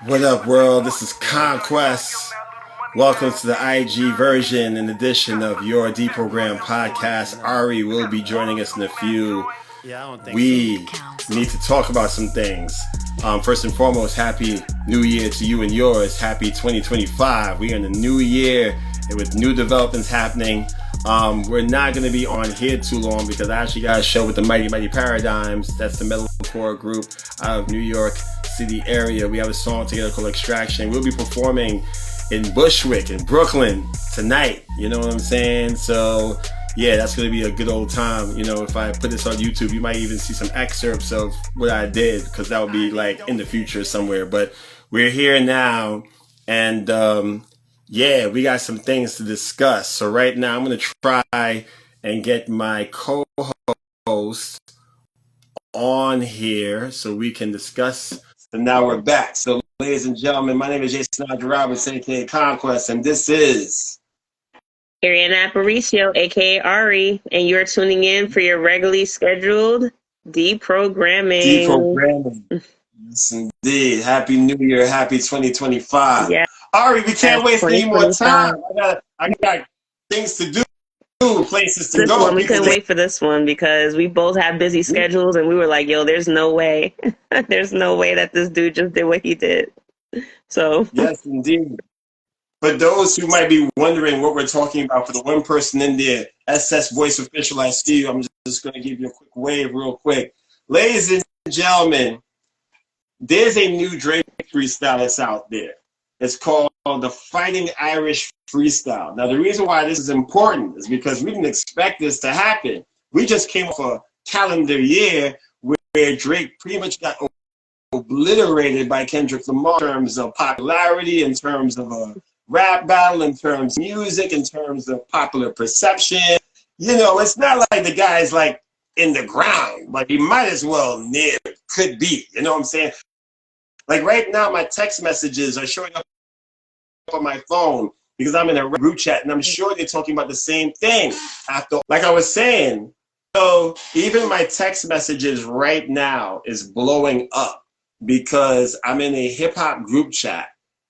What up, world? This is Conquest. Welcome to the IG version and edition of your DeProgrammed podcast. Ari will be joining us in a few. We need to talk about some things. First and foremost, Happy New Year to you and yours. Happy 2025. We are in the new year and with new developments happening. We're not going to be on here too long because I actually got a show with the Mighty Paradigms. That's the metalcore group out of New York City area. We have a song together called Extraction. We'll be performing in Bushwick in Brooklyn tonight. You know what I'm saying? So yeah, that's going to be a good old time. You know, if I put this on YouTube, you might even see some excerpts of what I did because that would be like in the future somewhere. But we're here now and yeah, we got some things to discuss. So right now I'm going to try and get my co-host on here so we can discuss. So now we're back. So ladies and gentlemen, my name is Jason Roberts, aka Conquest, and this is Ari and aka Ari, and you're tuning in for your regularly scheduled DeProgramming. DeProgramming. Yes, indeed. Happy New Year. Happy 2025. Yeah. Ari, we can't waste any more time. I got things to do. Places to go. We couldn't wait for this one because we both have busy schedules and we were like, yo, there's no way. There's no way that this dude just did what he did. So yes, indeed. For those who might be wondering what we're talking about, for the one person in there, SS Voice Official, I see you. I'm just going to give you a quick wave real quick. Ladies and gentlemen, there's a new Drake freestyle that's out there. It's called the Fighting Irish Freestyle. Now, the reason why this is important is because we didn't expect this to happen. We just came off a calendar year where Drake pretty much got obliterated by Kendrick Lamar in terms of popularity, in terms of a rap battle, in terms of music, in terms of popular perception. You know, it's not like the guy's like in the ground, but he might as well near could be. You know what I'm saying? Like right now, my text messages are showing up on my phone because I'm in a group chat, and I'm sure they're talking about the same thing. After, like I was saying, so even my text messages right now is blowing up because I'm in a hip hop group chat,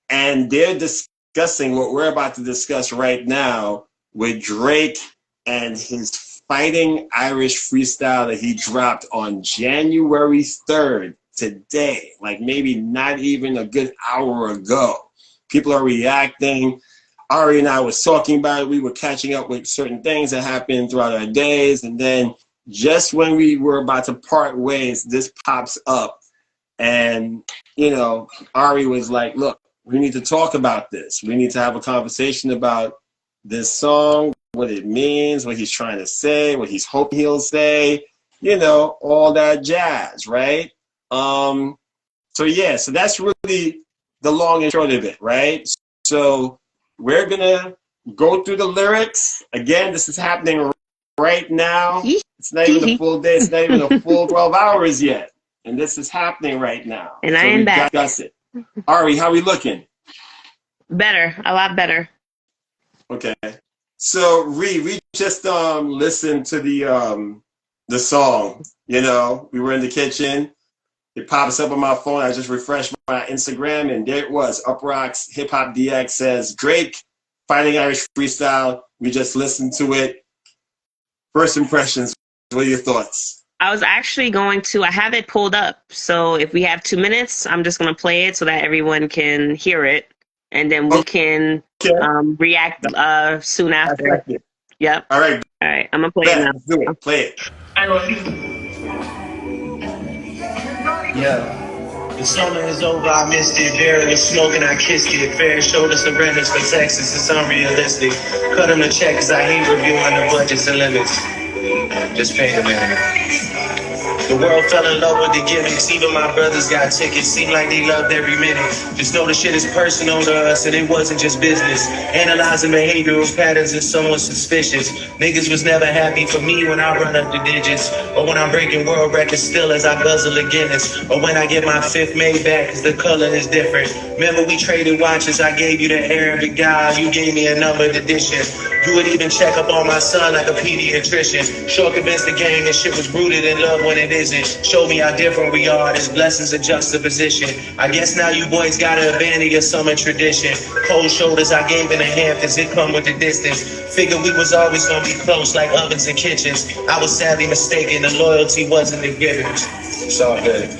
and they're discussing what we're about to discuss right now with Drake and his Fighting Irish freestyle that he dropped on January 3rd. Today, like maybe not even a good hour ago. People are reacting. Ari and I was talking about it. We were catching up with certain things that happened throughout our days. And then just when we were about to part ways, this pops up. And, you know, Ari was like, look, we need to talk about this. We need to have a conversation about this song, what it means, what he's trying to say, what he's hoping he'll say, you know, all that jazz, right? So yeah, so that's really the long and short of it, right? So we're gonna go through the lyrics. Again, this is happening right now. It's not even a full day, it's not even a full 12 hours yet. And this is happening right now. And so I am back. Discuss it. Ari, how we looking? Better, a lot better. Okay. So we just listened to the song, you know, we were in the kitchen. It pops up on my phone. I just refreshed my Instagram, and there it was. Uprocks Hip Hop DX says Drake Fighting Irish Freestyle. We just listened to it. First impressions. What are your thoughts? I was actually going to. I have it pulled up, so if we have 2 minutes, I'm just going to play it so that everyone can hear it, and then we can react soon after. Yep. All right. All right. I'm gonna play it now. Let's do it. Play it. Yeah. The summer is over, I missed it. Barely smoking, I kissed it. Fair shoulder surrenders for Texas, it's unrealistic. Cut them the check, cause I hate reviewing the budgets and limits. Just pay the man. The world fell in love with the gimmicks. Even my brothers got tickets. Seemed like they loved every minute. Just know the shit is personal to us, and it wasn't just business. Analyzing behavioral patterns is somewhat suspicious. Niggas was never happy for me when I run up the digits, or when I'm breaking world records still as I guzzle a Guinness, or when I get my fifth made back cause the color is different. Remember we traded watches, I gave you the Arabic guy, you gave me a numbered edition. You would even check up on my son like a pediatrician. Sure convinced the game this shit was rooted in love when it is prison. Show me how different we are. There's blessings of juxtaposition. I guess now you boys gotta abandon your summer tradition. Cold shoulders I gave in the Hamptons, it come with the distance. Figured we was always gonna be close like ovens and kitchens. I was sadly mistaken, the loyalty wasn't a given. It's all good.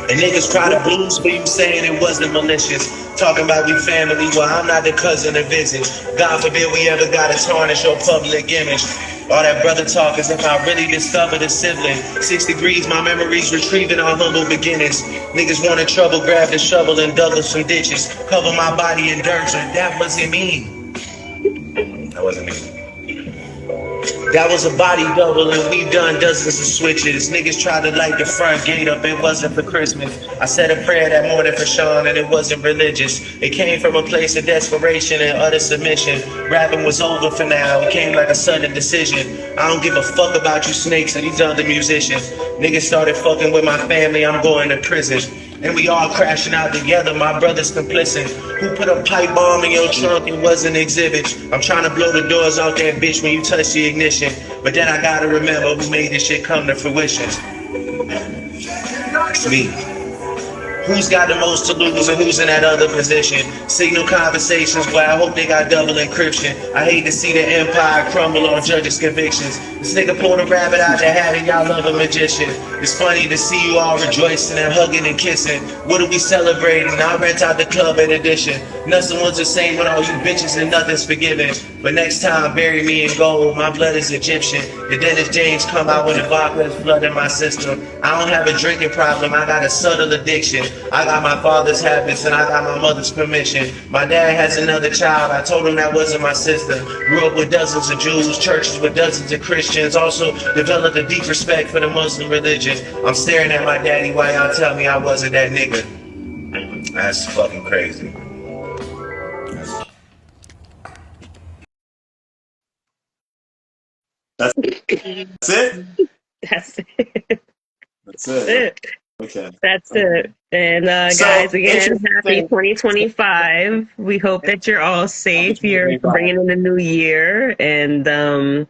And niggas cry the blues for you saying it wasn't malicious. Talking about we family, well I'm not the cousin to visit. God forbid we ever gotta tarnish your public image. All that brother talk as if I really discovered a sibling. 6 degrees, my memories retrieving our humble beginnings. Niggas wanted trouble, grab the shovel and dug up some ditches. Cover my body in dirt, that wasn't me. That wasn't me. That was a body double and we done dozens of switches. Niggas tried to light the front gate up, it wasn't for Christmas. I said a prayer that morning for Sean and it wasn't religious. It came from a place of desperation and utter submission. Rapping was over for now, it came like a sudden decision. I don't give a fuck about you snakes and these other musicians. Niggas started fucking with my family, I'm going to prison. And we all crashing out together, my brother's complicit. Who put a pipe bomb in your trunk? It wasn't exhibit. I'm trying to blow the doors off that bitch when you touch the ignition. But then I gotta remember who made this shit come to fruition. It's me. Who's got the most to lose and who's in that other position? Signal conversations where I hope they got double encryption. I hate to see the empire crumble on judges' convictions. This nigga pulled a rabbit out the hat and y'all love a magician. It's funny to see you all rejoicing and hugging and kissing. What are we celebrating? I rent out the club in addition. Nothing was the same with all you bitches and nothing's forgiven. But next time, bury me in gold. My blood is Egyptian. The Dennis James come out with the vodka that's blood in my system. I don't have a drinking problem. I got a subtle addiction. I got my father's habits and I got my mother's permission. My dad has another child. I told him that wasn't my sister. Grew up with dozens of Jews, churches with dozens of Christians. Also developed a deep respect for the Muslim religion. I'm staring at my daddy while y'all tell me I wasn't that nigga. That's fucking crazy. That's it? That's it. That's it. Okay. That's it. And guys, again, happy 2025. We hope that you're all safe. You're bringing in the new year. And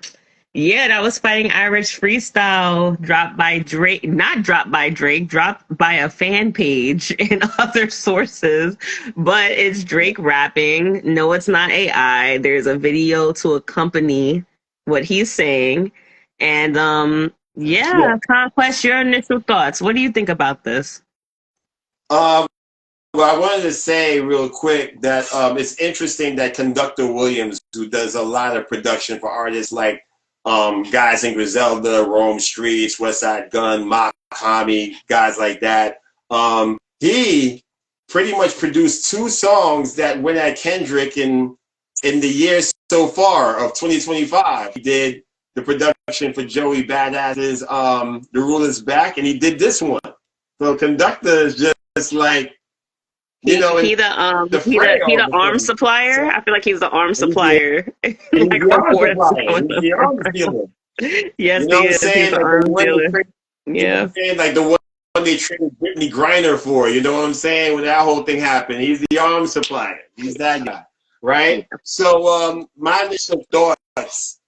yeah, that was Fighting Irish Freestyle, dropped by Drake, not dropped by Drake, dropped by a fan page and other sources, but it's Drake rapping. No, it's not AI. There's a video to accompany what he's saying. And yeah, Conquest, your initial thoughts. What do you think about this? Well, I wanted to say real quick that it's interesting that Conductor Williams, who does a lot of production for artists like guys in Griselda, Rome Streets, Westside Gun, Mock Hami, guys like that, he pretty much produced 2 songs that went at Kendrick in the year so far of 2025. He did the production for Joey Badass's The Rule Is Back, and he did this one. So Conductor is just like, you know, he the arms supplier. I feel like he's the arms supplier. He's the arms dealer. Yes, you know he is. He's the arms dealer. Yeah. Like the one they traded Brittany Griner for, you know what I'm saying? When that whole thing happened, he's the arms supplier. He's that guy, right? So my initial thoughts.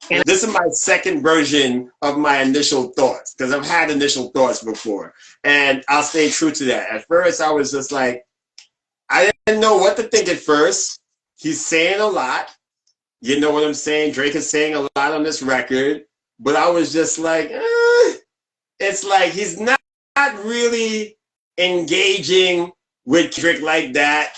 This is my second version of my initial thoughts, because I've had initial thoughts before, and I'll stay true to that. At first, I was just like, I didn't know what to think at first. He's saying a lot. You know what I'm saying? Drake is saying a lot on this record, but I was just like, it's like he's not really engaging with Drake like that.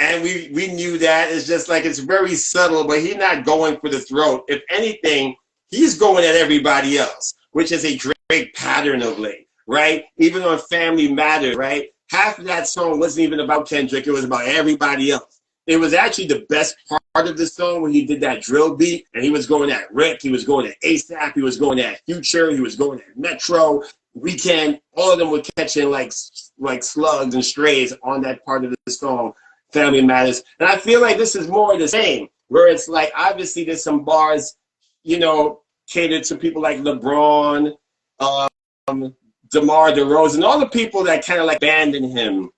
And we knew that. It's just like, it's very subtle, but he's not going for the throat. If anything, he's going at everybody else, which is a Drake pattern of late, right? Even on Family Matters, right? Half of that song wasn't even about Kendrick. It was about everybody else. It was actually the best part of the song when he did that drill beat, and he was going at Rick, he was going at ASAP, he was going at Future, he was going at Metro, Weeknd. All of them were catching like slugs and strays on that part of the song. Family Matters. And I feel like this is more the same, where it's like, obviously there's some bars, you know, catered to people like LeBron, DeMar DeRozan, all the people that kind of like abandoned him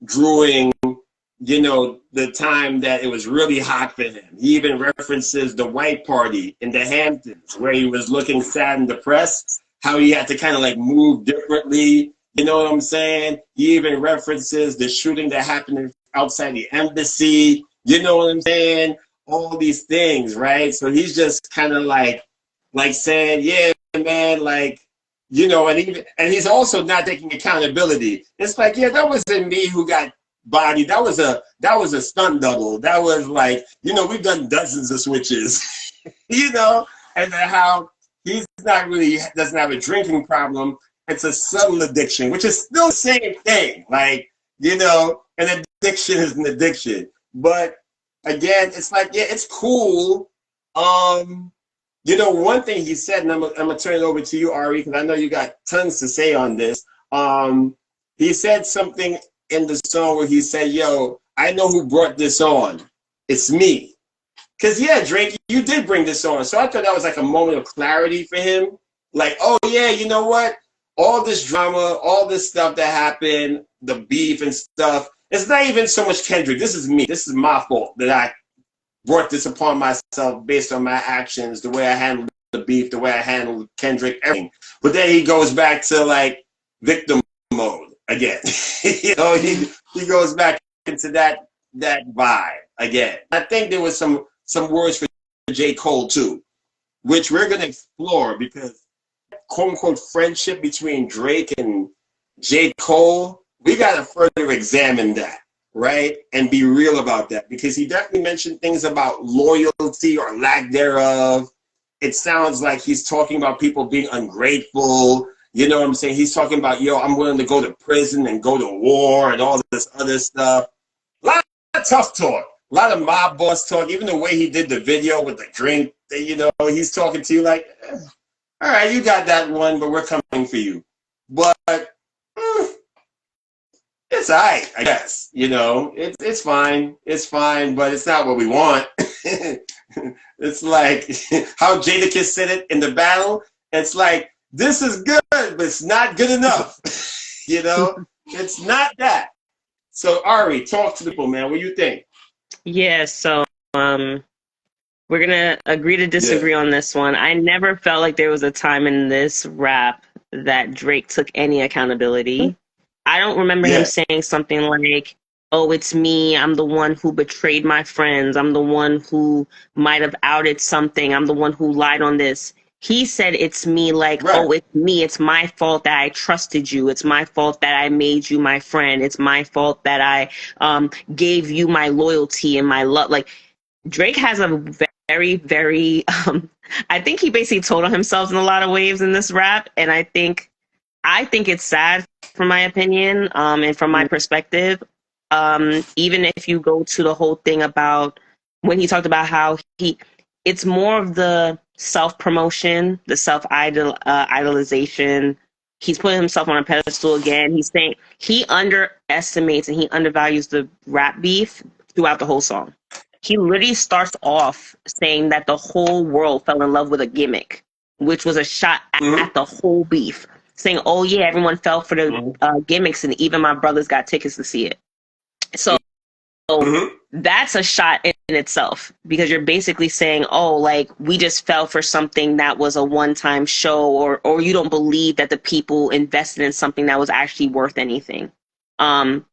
during you know, the time that it was really hot for him. He even references the white party in the Hamptons where he was looking sad and depressed, how he had to kind of like move differently. You know what I'm saying? He even references the shooting that happened outside the embassy. You know what I'm saying? All these things, right? So he's just kind of like saying, yeah, man, like, you know, and he's also not taking accountability. It's like, yeah, that wasn't me who got bodied. That was a stunt double. That was like, you know, we've done dozens of switches, you know, and then how he's not really doesn't have a drinking problem. It's a subtle addiction, which is still the same thing. Like, you know, an addiction is an addiction. But again, it's like, yeah, it's cool. You know, one thing he said, and I'm gonna turn it over to you, Ari, because I know you got tons to say on this. He said something in the song where he said, yo, I know who brought this on. It's me. Because, yeah, Drake, you did bring this on. So I thought that was like a moment of clarity for him. Like, oh, yeah, you know what? All this drama, all this stuff that happened, the beef and stuff, it's not even so much Kendrick. This is me. This is my fault that I brought this upon myself based on my actions, the way I handled the beef, the way I handled Kendrick, everything. But then he goes back to, like, victim mode again. You know, he goes back into that vibe again. I think there was some words for J. Cole too, which we're gonna explore because quote unquote friendship between Drake and J. Cole, we gotta further examine that, right? And be real about that because he definitely mentioned things about loyalty or lack thereof. It sounds like he's talking about people being ungrateful. You know what I'm saying? He's talking about, yo, I'm willing to go to prison and go to war and all this other stuff. A lot of tough talk. A lot of mob boss talk. Even the way he did the video with the drink, you know, he's talking to you like, all right, you got that one, but we're coming for you. But it's all right, I guess. You know, it's fine. It's fine, but it's not what we want. It's like how Jadakiss said it in the battle. It's like, this is good, but it's not good enough. You know, it's not that. So Ari, talk to people, man. What do you think? Yeah, so we're gonna agree to disagree on this one. I never felt like there was a time in this rap that Drake took any accountability. I don't remember him saying something like, oh, it's me, I'm the one who betrayed my friends, I'm the one who might have outed something, I'm the one who lied on this. He said it's me, like, oh, it's me. It's my fault that I trusted you. It's my fault that I made you my friend. It's my fault that I gave you my loyalty and my love. Like, Drake has a very, very, I think he basically told on himself in a lot of ways in this rap. And I think it's sad, from my opinion, and from my perspective. Even if you go to the whole thing about when he talked about how it's more of the self-promotion, the self-idolization. He's putting himself on a pedestal again. He's saying he underestimates and he undervalues the rap beef throughout the whole song. He literally starts off saying that the whole world fell in love with a gimmick, which was a shot at the whole beef. Saying, oh yeah, everyone fell for the gimmicks and even my brothers got tickets to see it. So that's a shot in itself because you're basically saying, oh, like we just fell for something that was a one-time show or you don't believe that the people invested in something that was actually worth anything. Again,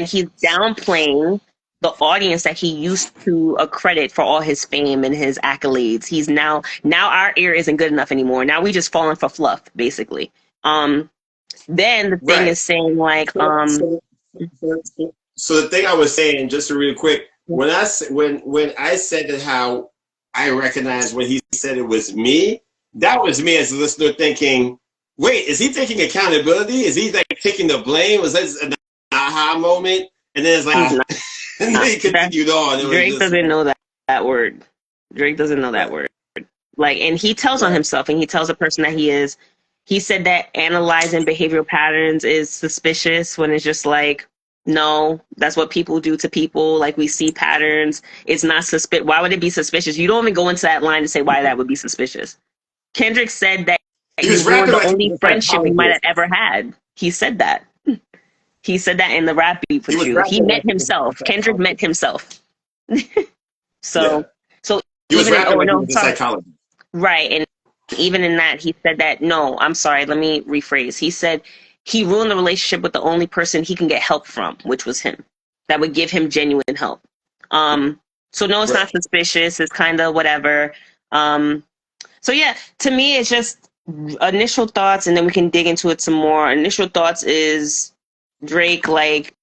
he's downplaying the audience that he used to accredit for all his fame and his accolades. He's now our ear isn't good enough anymore. Now we just falling for fluff, basically. Then the thing is saying like, So the thing I was saying, just real quick, when I said that how I recognized when he said it was me, that was me as a listener thinking, wait, is he taking accountability? Is he like taking the blame? Was that an aha moment? And then it's like, and then he continued on. Drake doesn't know that word. Drake doesn't know that word. Like, and he tells on himself, and he tells the person that he is. He said that analyzing behavioral patterns is suspicious when it's just like, no, that's what people do to people. Like, we see patterns. It's not suspicious. Why would it be suspicious? You don't even go into that line to say why that would be suspicious. Kendrick said that you were the only friendship we might have ever had. He said that. He said that in the rap beat with you. He met himself. Kendrick met himself. So he was even rapping like he was a psychologist. Right. And even in that, he said that, no, I'm sorry, let me rephrase. He said he ruined the relationship with the only person he can get help from, which was him. That would give him genuine help. So no, it's not suspicious. It's kind of whatever. So yeah, to me, it's just initial thoughts, and then we can dig into it some more. Initial thoughts is Drake, like,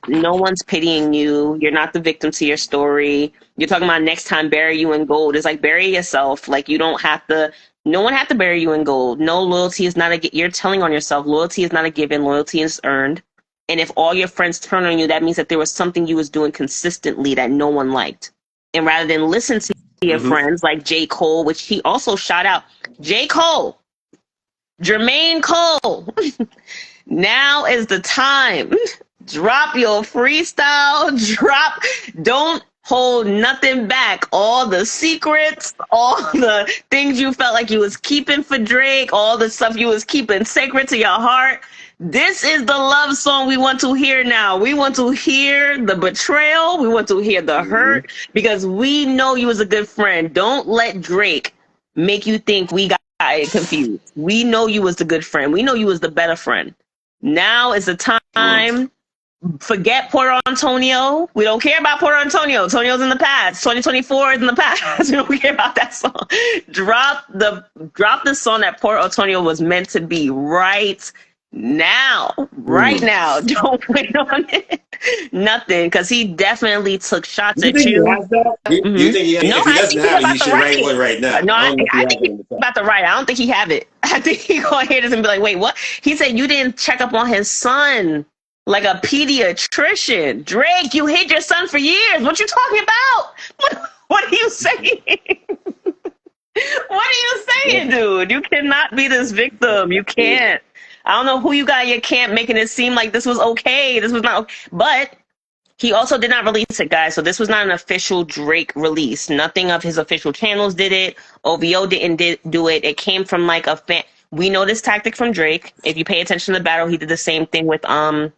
no one's pitying you. You're not the victim to your story. You're talking about next time bury you in gold. It's like, bury yourself. Like, you don't have to, no one have to bury you in gold. No, loyalty is not you're telling on yourself. Loyalty is not a given. Loyalty is earned. And if all your friends turn on you, that means that there was something you was doing consistently that no one liked. And rather than listen to your friends like J. Cole, which he also shot out, J. Cole, Jermaine Cole, now is the time. Drop your freestyle. Don't hold nothing back. All the secrets, all the things you felt like you was keeping for Drake, all the stuff you was keeping sacred to your heart. This is the love song we want to hear now. We want to hear the betrayal. We want to hear the hurt, because we know you was a good friend. Don't let Drake make you think we got it confused. We know you was the good friend. We know you was the better friend. Now is the time. Forget Puerto Antonio. We don't care about Puerto Antonio. Antonio's in the past. 2024 is in the past. We don't care about that song. Drop the song that Puerto Antonio was meant to be right now. Right now. Don't wait on it. Nothing, because he definitely took shots at you. You think he has? No, if he doesn't have it, he should write one right now. No, I think he's about to write. I don't think he have it. I think he gonna hear this and be like, wait, what? He said you didn't check up on his son like a pediatrician. Drake, you hid your son for years. What you talking about? What are you saying? What are you saying, dude? You cannot be this victim. You can't. I don't know who you got in your camp making it seem like this was okay. This was not okay. But he also did not release it, guys. So this was not an official Drake release. Nothing of his official channels did it. OVO didn't do it. It came from like a fan. We know this tactic from Drake. If you pay attention to the battle, he did the same thing with the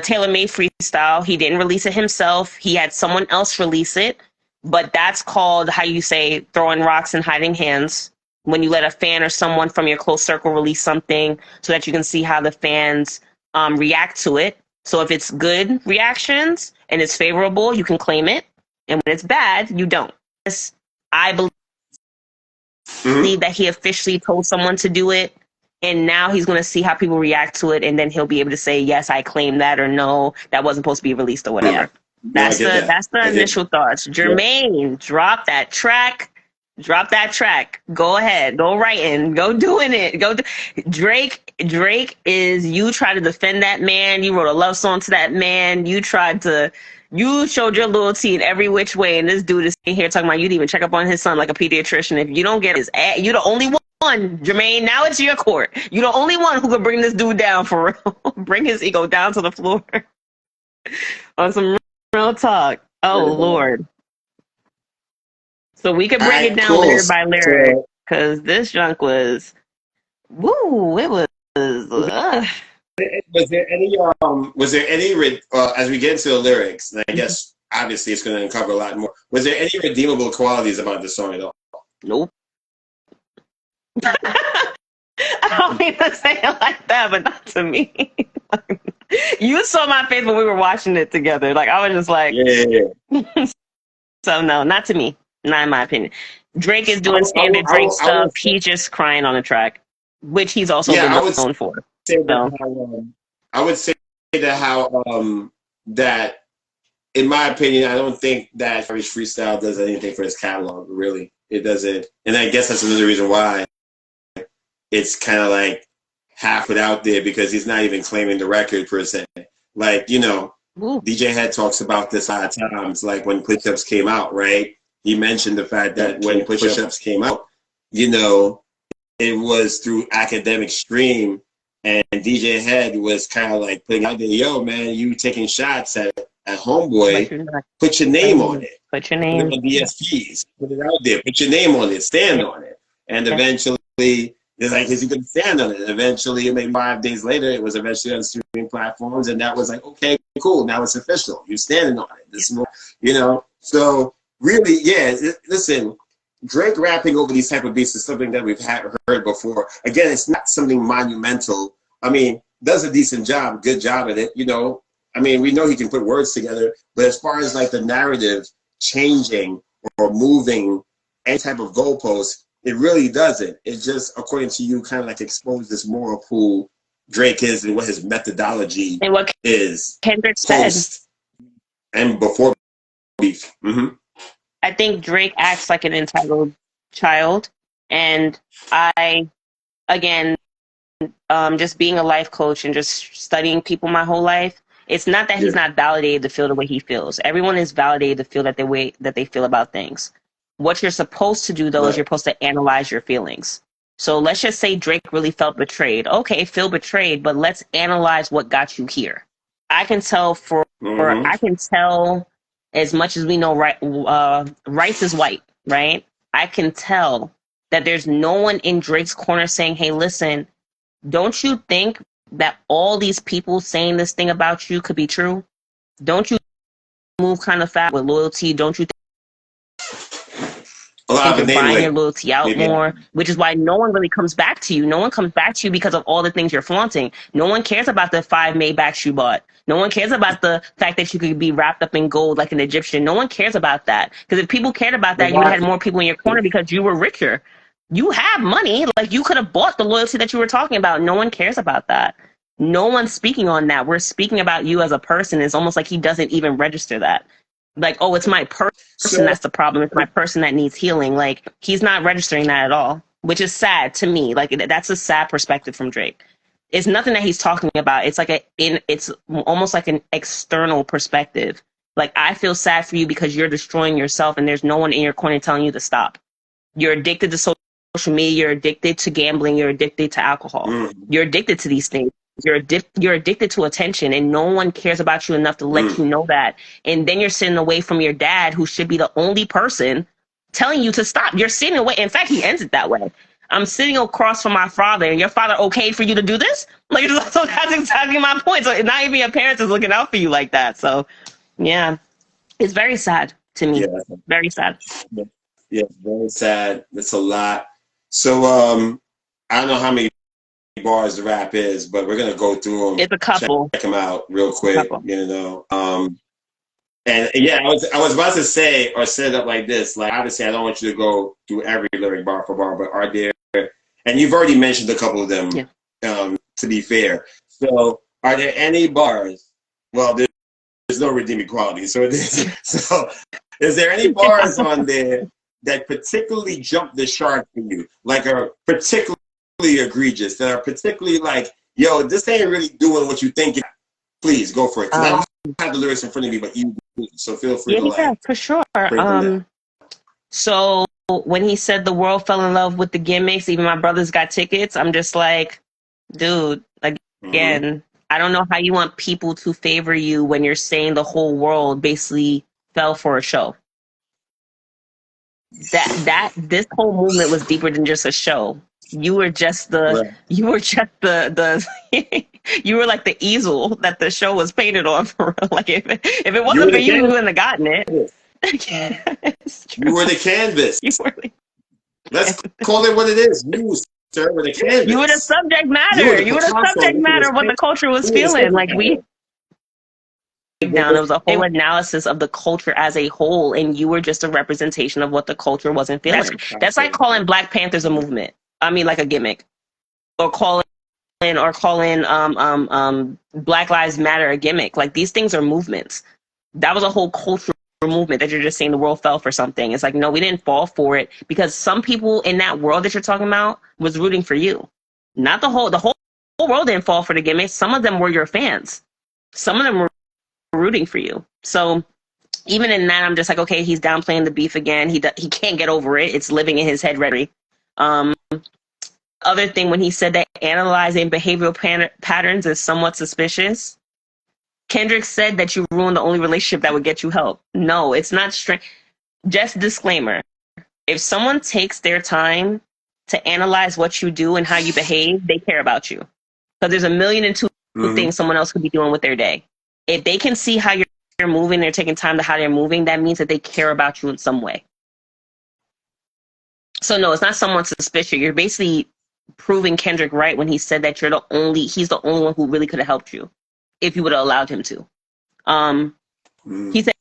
tailor-made freestyle. He didn't release it himself. He had someone else release it. But that's called, how you say, throwing rocks and hiding hands. When you let a fan or someone from your close circle release something so that you can see how the fans react to it. So if it's good reactions and it's favorable, you can claim it. And when it's bad, you don't. I believe that he officially told someone to do it. And now he's going to see how people react to it. And then he'll be able to say, yes, I claim that, or no, that wasn't supposed to be released, or whatever. Yeah. That's the initial thoughts. Jermaine, drop that track. Drop that track. Go ahead. Go writing. Go doing it. Drake is, you try to defend that man. You wrote a love song to that man. You showed your loyalty in every which way. And this dude is in here talking about you didn't even check up on his son like a pediatrician. If you don't get his ass, you're the only one, Jermaine. Now it's your court. You're the only one who can bring this dude down for real. Bring his ego down to the floor. On some real talk. Oh, Lord. So we could break it down lyric by lyric, because this junk was, woo, it was. Was there any, as we get into the lyrics, and I guess obviously it's going to uncover a lot more, was there any redeemable qualities about the song at all? Nope. I don't mean to say it like that, but not to me. You saw my face when we were watching it together. Like, I was just like, yeah. So no, not to me. Not in my opinion. Drake is doing standard Drake stuff. He's just crying on the track, which he's also been known for. I would say that, in my opinion, I don't think that Freestyle does anything for his catalog. Really, it doesn't. And I guess that's another reason why it's kind of like half it out there, because he's not even claiming the record per se. Like, you know, DJ Head talks about this a lot of times, like when push-ups came out, right? He mentioned the fact that when push-ups came out, you know, it was through academic stream, and DJ Head was kind of like putting out there, yo, man, you taking shots at Homeboy, put your name on it. Put your name on DSPs. Put it out there. Put your name on it. Stand on it. And eventually, It's like, is he going to stand on it? Eventually, maybe 5 days later, it was eventually on streaming platforms, and that was like, okay, cool, now it's official. You're standing on it. This is more, you know. So really, yeah. Listen, Drake rapping over these type of beats is something that we've heard before. Again, it's not something monumental. I mean, does a decent job, good job at it, you know. I mean, we know he can put words together, but as far as like the narrative changing or moving any type of goalpost, it really doesn't. It just, according to you, kind of like exposes this moral pool Drake is and what his methodology and what is. Kendrick said. And before beef. I think Drake acts like an entitled child. And I, again, just being a life coach and just studying people my whole life, it's not that he's not validated to feel the way he feels. Everyone is validated to feel that the way that they feel about things. What you're supposed to do, though, is you're supposed to analyze your feelings. So let's just say Drake really felt betrayed. Okay, feel betrayed, but let's analyze what got you here. I can tell I can tell, as much as we know, rights is white, right? I can tell that there's no one in Drake's corner saying, hey, listen, don't you think that all these people saying this thing about you could be true? Don't you move kind of fast with loyalty? Don't you think you're buying your loyalty out more? Which is why no one really comes back to you. No one comes back to you because of all the things you're flaunting. No one cares about the 5 Maybachs you bought. No one cares about the fact that you could be wrapped up in gold like an Egyptian. No one cares about that. Because if people cared about that, you would have had more people in your corner because you were richer. You have money. Like, you could have bought the loyalty that you were talking about. No one cares about that. No one's speaking on that. We're speaking about you as a person. It's almost like he doesn't even register that. Like, oh, it's my person that's the problem. It's my person that needs healing. Like, he's not registering that at all, which is sad to me. Like, that's a sad perspective from Drake. It's nothing that he's talking about. It's like it's almost like an external perspective. Like, I feel sad for you because you're destroying yourself and there's no one in your corner telling you to stop. You're addicted to social media. You're addicted to gambling. You're addicted to alcohol. You're addicted to these things. You're addicted to attention, and no one cares about you enough to let you know that. And then you're sitting away from your dad, who should be the only person telling you to stop. You're sitting away. In fact, he ends it that way. I'm sitting across from my father, and your father okayed for you to do this? Like, so that's exactly my point. So not even your parents is looking out for you like that. So, yeah, it's very sad to me. Yeah. Very sad. Yeah, very sad. It's a lot. So, I don't know how many bars the rap is, but we're gonna go through them. It's a couple. Check them out real quick. You know, and yeah, I was about to say or set it up like this. Like, obviously, I don't want you to go through every lyric bar for bar, but are there? And you've already mentioned a couple of them. Yeah. To be fair, so are there any bars? Well, there's no redeeming quality. So is there any bars on there that particularly jump the shark for you, like are particularly egregious, that are particularly like, yo, this ain't really doing what you think? Please go for it. I don't have the lyrics in front of me, but you do, so feel free to yeah, for sure. So when he said the world fell in love with the gimmicks, even my brothers got tickets, I'm just like, dude, again, I don't know how you want people to favor you when you're saying the whole world basically fell for a show. This whole movement was deeper than just a show. You were just you were like the easel that the show was painted on, for real. Like, if it wasn't for you, we wouldn't have gotten it. You were the canvas. Let's call it what it is. You, sir, were the canvas. You were the subject matter. You were the subject matter of what the culture was feeling. Like, it was a whole analysis of the culture as a whole, and you were just a representation of what the culture wasn't feeling. That's like calling Black Panthers a movement. I mean, like a gimmick, or calling Black Lives Matter a gimmick. Like, these things are movements. That was a whole cultural movement that you're just saying the world fell for something. It's like, no, we didn't fall for it, because some people in that world that you're talking about was rooting for you. Not the whole world didn't fall for the gimmick. Some of them were your fans. Some of them were rooting for you. So even in that, I'm just like, okay, he's downplaying the beef again. He can't get over it. It's living in his head already. Other thing, when he said that analyzing behavioral patterns is somewhat suspicious, Kendrick said that you ruined the only relationship that would get you help. No, it's not strange. Just disclaimer. If someone takes their time to analyze what you do and how you behave, they care about you. Because there's a million and two things someone else could be doing with their day. If they can see how you're moving, they're taking time to how they're moving, that means that they care about you in some way. So no, it's not someone suspicious. You're basically proving Kendrick right when he said that he's the only one who really could have helped you if you would have allowed him to. He said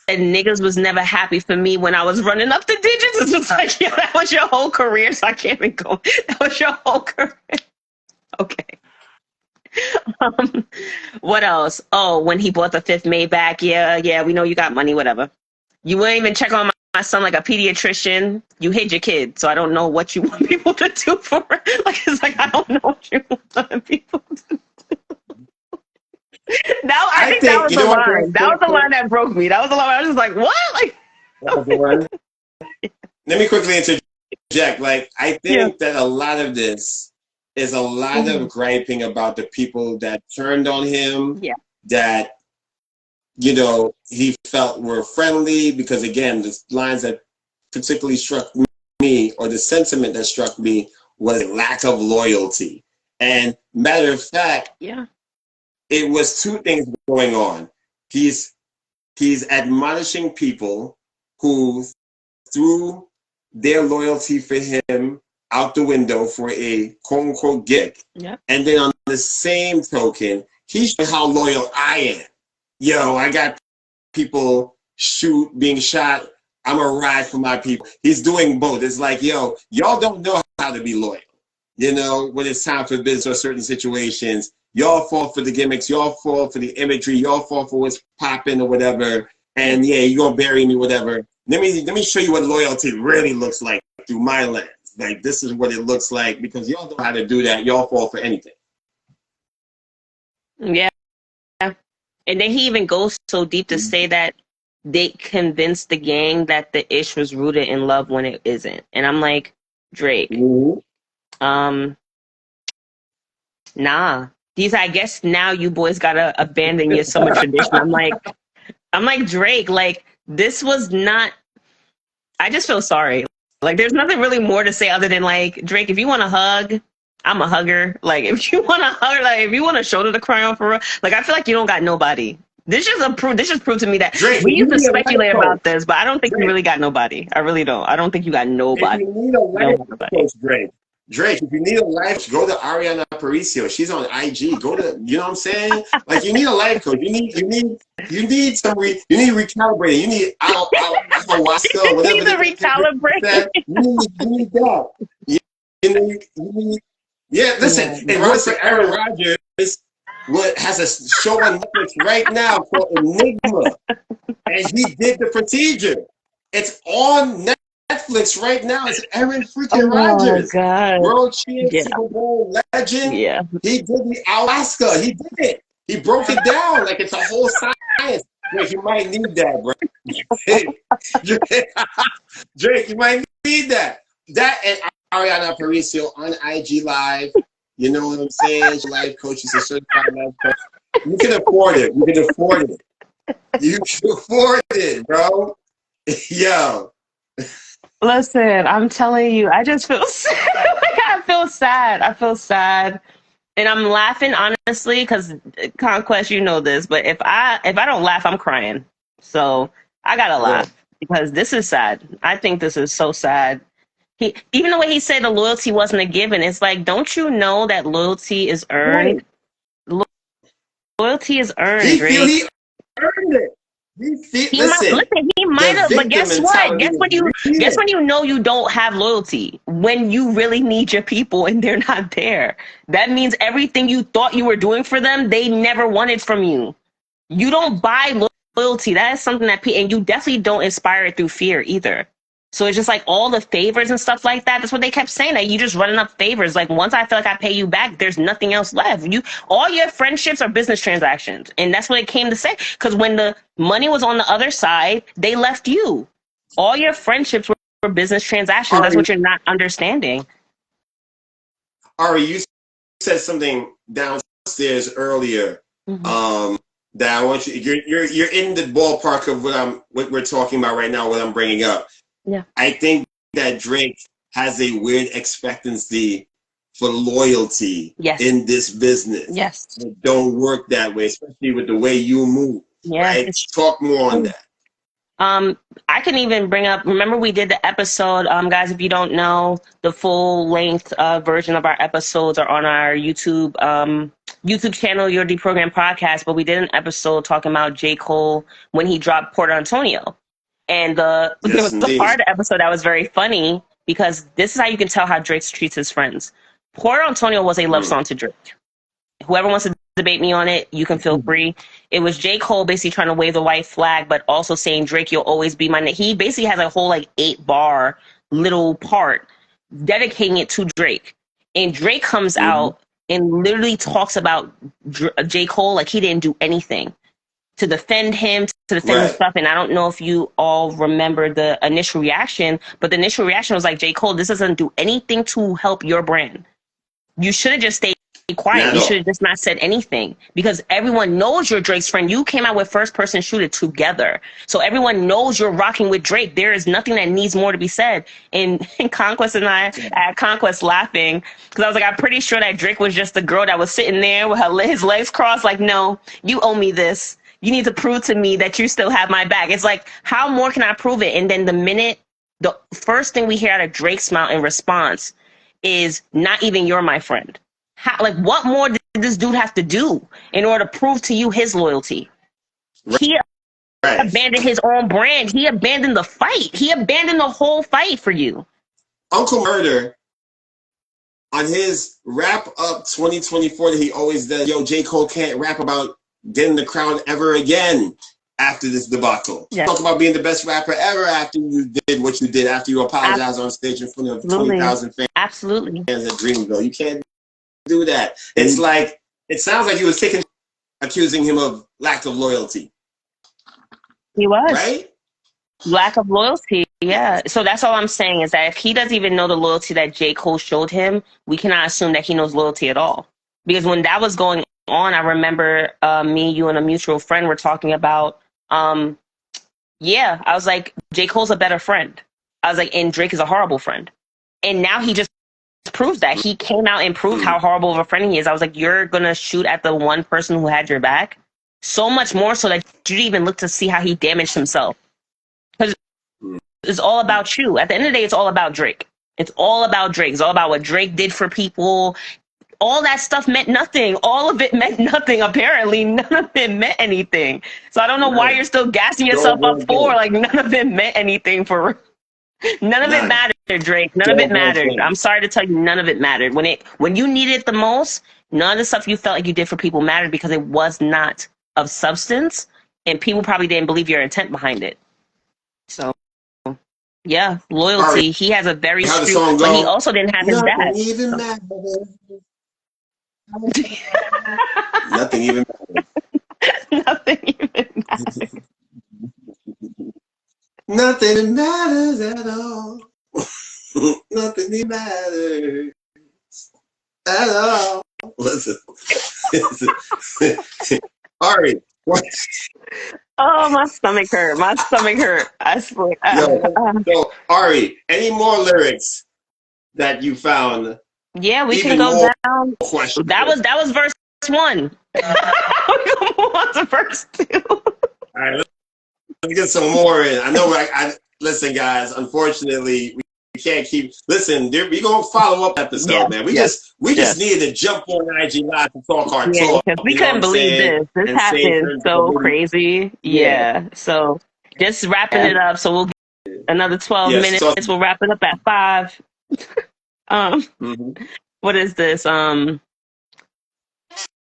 niggas was never happy for me when I was running up the digits. It's just like, yeah, that was your whole career, so I can't even go. That was your whole career. Okay. What else? Oh, when he bought the 5th Maybach, yeah, we know you got money, whatever. You wouldn't even check on my son like a pediatrician. You hid your kid, so I don't know what you want people to do for it. Like, it's like, I don't know what you want people to do. I think that was the line. That was the line that broke me. That was the line I was just like, what? Like, let me quickly interject. Like, I think that a lot of this is a lot of griping about the people that turned on him, that, you know, he felt were friendly, because again, the lines that particularly struck me, or the sentiment that struck me, was lack of loyalty. And matter of fact, it was two things going on. He's admonishing people who threw their loyalty for him out the window for a quote-unquote gig. And then on the same token, he's showing how loyal I am. Yo, I got people being shot. I'm a ride for my people. He's doing both. It's like, yo, y'all don't know how to be loyal. You know, when it's time for business or certain situations, y'all fall for the gimmicks, y'all fall for the imagery, y'all fall for what's popping or whatever. And yeah, you're gonna bury me, whatever. Let me show you what loyalty really looks like through my lens. Like, this is what it looks like, because y'all know how to do that. Y'all fall for anything. Yeah. And then he even goes so deep to say that they convinced the gang that the ish was rooted in love when it isn't. And I'm like, Drake, nah. I guess now you boys gotta abandon your summer tradition. I'm like, Drake, like, this was not, I just feel sorry. Like, there's nothing really more to say other than, like, Drake, if you want to hug, I'm a hugger. Like, if you want to hug, like, if you want a shoulder to cry on for real, like, I feel like you don't got nobody. This just proved to me that Drake, we used to speculate about this, but I don't think you really got nobody. I really don't. I don't think you got nobody. If you need a life coach, Drake, if you need a life, go to Ari and She's on IG. Go to, you know what I'm saying? Like, you need a life coach. You need recalibrating. You need ayahuasca, whatever. You need to recalibrate. You need that. You need, listen. And what's for Aaron Rodgers? What has a show on Netflix right now called Enigma, and he did the procedure. It's on Netflix right now. It's Aaron freaking Rodgers, world champ, Super Bowl legend. Yeah, he did the ayahuasca. He did it. He broke it down like it's a whole science. Drake, you might need that, bro. Drake, you might need that. That and Ariana Aparicio on IG Live. You know what I'm saying? Life coach, she's a certified life coach. You can afford it. You can afford it. You can afford it, bro. Yo. Listen, I'm telling you, I just feel sad. I feel sad. And I'm laughing, honestly, because Conquest, you know this, but if I don't laugh, I'm crying. So I gotta laugh because this is sad. I think this is so sad. Even the way he said the loyalty wasn't a given, it's like, don't you know that loyalty is earned? Right. Loyalty is earned, He earned it. He might have, but guess what? Guess when you know you don't have loyalty? When you really need your people and they're not there. That means everything you thought you were doing for them, they never wanted from you. You don't buy loyalty. That is something that, and you definitely don't inspire it through fear either. So it's just like all the favors and stuff like that. That's what they kept saying, that you just running up favors. Like, once I feel like I pay you back, there's nothing else left. All your friendships are business transactions. And that's what it came to say. Because when the money was on the other side, they left you. All your friendships were business transactions. That's what you're not understanding. Ari, you said something downstairs earlier. That I want you're in the ballpark of what we're talking about right now, what I'm bringing up. Yeah. I think that Drake has a weird expectancy for loyalty Yes. in this business. Yes. It don't work that way, especially with the way you move. Yeah. Right? Talk more on that. I can even bring up, remember we did the episode, guys, if you don't know, the full length version of our episodes are on our YouTube channel, Your Deprogrammed Podcast, but we did an episode talking about J. Cole when he dropped Port Antonio. And there was a part of the episode that was very funny because this is how you can tell how Drake treats his friends. Port Antonio was a love song to Drake. Whoever wants to debate me on it, you can feel free. It was J. Cole basically trying to wave the white flag, but also saying, Drake, you'll always be my... He basically has a whole 8-bar little part dedicating it to Drake. And Drake comes out and literally talks about J. Cole like he didn't do anything to defend him, to defend his stuff. And I don't know if you all remember the initial reaction, but the initial reaction was like, J. Cole, this doesn't do anything to help your brand. You should have just stayed quiet. You should have just not said anything because everyone knows you're Drake's friend. You came out with First Person Shooter together. So everyone knows you're rocking with Drake. There is nothing that needs more to be said. And Conquest and I at Conquest laughing because I was like, I'm pretty sure that Drake was just the girl that was sitting there with his legs crossed like, no, you owe me this. You need to prove to me that you still have my back. It's like, how more can I prove it? And then the first thing we hear out of Drake's mouth in response is not even you're my friend. What more did this dude have to do in order to prove to you his loyalty? He abandoned his own brand. He abandoned the fight. He abandoned the whole fight for you. Uncle Murder, on his wrap up 2024 that he always does, yo, J. Cole can't rap about getting the crown ever again after this debacle. Yes. Talk about being the best rapper ever after you did what you did, after you apologized on stage in front of 20,000 fans. Absolutely. Fans at Dreamville. You can't do that. It's like, it sounds like he was accusing him of lack of loyalty. He was. Right? Lack of loyalty, yeah. So that's all I'm saying is that if he doesn't even know the loyalty that J. Cole showed him, we cannot assume that he knows loyalty at all. Because when that was going on, I remember me, you, and a mutual friend were talking about, I was like, J. Cole's a better friend. I was like, and Drake is a horrible friend. And now he just proves that. He came out and proved how horrible of a friend he is. I was like, you're going to shoot at the one person who had your back? So much more so that you didn't even look to see how he damaged himself. Because it's all about you. At the end of the day, it's all about Drake. It's all about Drake. It's all about what Drake did for people. All that stuff meant nothing. All of it meant nothing, apparently. None of it meant anything. So I don't know why you're still gassing yourself up for, like, none of it meant anything for... None of it mattered, Drake. None of it mattered. I'm sorry to tell you, none of it mattered. When you needed it the most, none of the stuff you felt like you did for people mattered because it was not of substance, and people probably didn't believe your intent behind it. So, yeah, loyalty. Right. He has a very strong, but he also didn't have his dad. Even Nothing even matters. Nothing even matters. Nothing matters at all. Nothing matters at all. Listen. Ari. Oh, my stomach hurt. My stomach hurt. I swear. So, Ari, any more lyrics that you found? Yeah, we can go down. That was verse 1. We can move on to verse 2. All right, let's get some more in. I know, listen, guys, unfortunately, we can't keep... Listen, we're going to follow up episode, man. We just needed to jump on IG Live to talk our talk. Because we couldn't believe this. This happened so crazy. Yeah. So just wrapping it up. So we'll get another 12 minutes. So, we'll wrap it up at 5. What is this?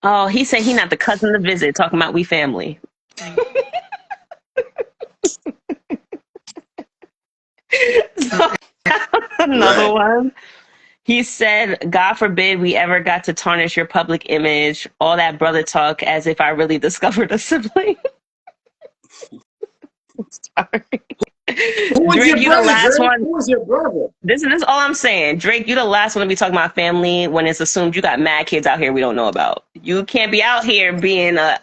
Oh, he said he not the cousin to visit, talking about we family. So, another one. He said, God forbid we ever got to tarnish your public image. All that brother talk as if I really discovered a sibling. Sorry. Drake, you the last one. Who was your brother? This is all I'm saying. Drake, you the last one to be talking about family when it's assumed you got mad kids out here we don't know about. You can't be out here being a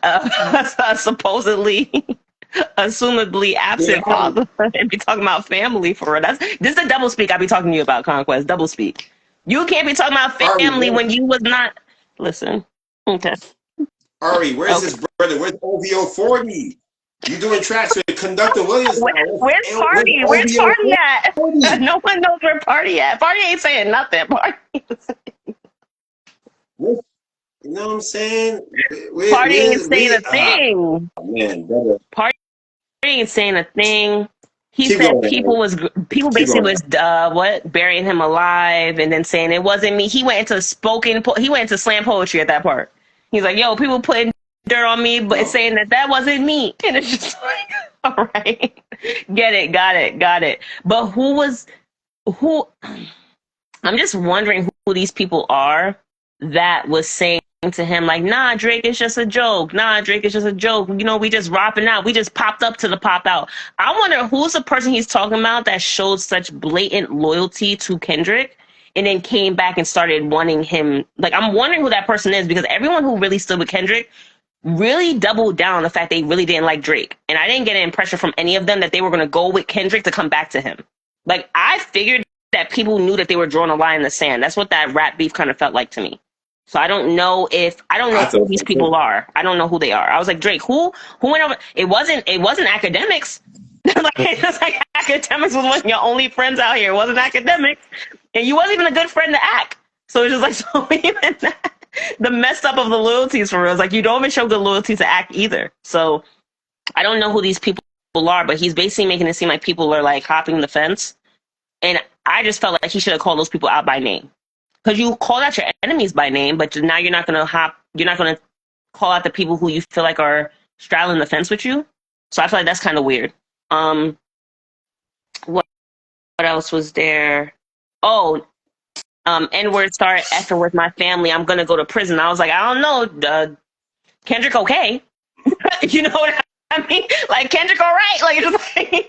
supposedly assumably absent father and be talking about family for real. This is the double speak I be talking to you about, Conquest. Double speak. You can't be talking about family when you was not. Listen. Okay. Ari, where's his brother? Where's OVO 40? You doing tracks with Conductor Williams now. Where's Party? Where's Party at? No one knows where Party at. Party ain't saying nothing. Party You know what I'm saying? Party ain't saying a thing. Man, brother. Party ain't saying a thing. He said people basically was burying him alive and then saying it wasn't me. He went into slam poetry at that part. He's like, yo, people putting dirt on me, but saying that wasn't me. And it's just like, all right, get it, got it. But who? I'm just wondering who these people are that was saying to him like, nah, Drake is just a joke. You know, we just rapping out. We just popped up to the pop out. I wonder who's the person he's talking about that showed such blatant loyalty to Kendrick and then came back and started wanting him. Like, I'm wondering who that person is, because everyone who really stood with Kendrick really doubled down on the fact they really didn't like Drake. And I didn't get an impression from any of them that they were going to go with Kendrick to come back to him. Like, I figured that people knew that they were drawing a line in the sand. That's what that rap beef kind of felt like to me. So I don't know who these people are. I don't know who they are. I was like, Drake, who went over? It wasn't academics. It's like academics was one of your only friends out here. It wasn't academics. And you wasn't even a good friend to act. So it's just like, so even that, the messed up of the loyalties for real. It's like, you don't even show good loyalty to act either. So I don't know who these people are, but he's basically making it seem like people are like hopping the fence. And I just felt like he should have called those people out by name. Because you called out your enemies by name, but now you're not going to call out the people who you feel like are straddling the fence with you. So I feel like that's kind of weird. What else was there? Oh, N-word started effing with my family. I'm going to go to prison. I was like, I don't know. Kendrick, okay. You know what I mean? Like, Kendrick, all right. Like,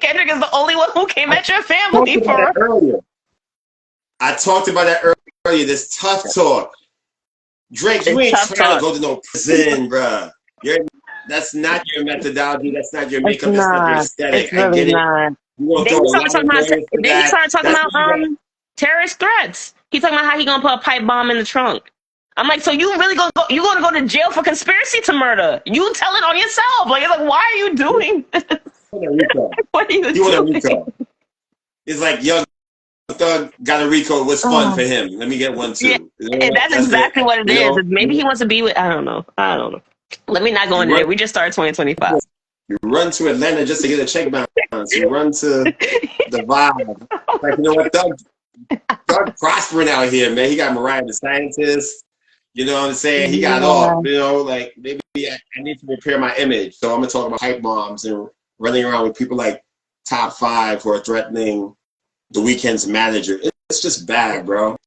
Kendrick is the only one who came at your family for earlier. I talked about that earlier. This tough talk. Drake, you ain't trying to go to no prison, bruh. That's not your methodology. That's not your makeup. That's not your aesthetic. It's really not. Then he started talking about terrorist threats. He talking about how he gonna put a pipe bomb in the trunk. I'm like, so you really gonna go to jail for conspiracy to murder? You tell it on yourself. Like, it's like, why are you doing this? What are you doing? It's like, Young Thug got a Rico. It was fun for him. Let me get one too. Yeah, and that's exactly what it is. Maybe he wants to be with. I don't know. Let me not go into there. We just started 2025. You run to Atlanta just to get a check bounce. You run to the Vibe. Like, you know what, Thug prospering out here, man. He got Mariah the Scientist. You know what I'm saying? He got off. You know, like, maybe I need to repair my image. So I'm gonna talk about hype bombs and running around with people like Top 5 who are threatening The Weeknd's manager. It's just bad, bro.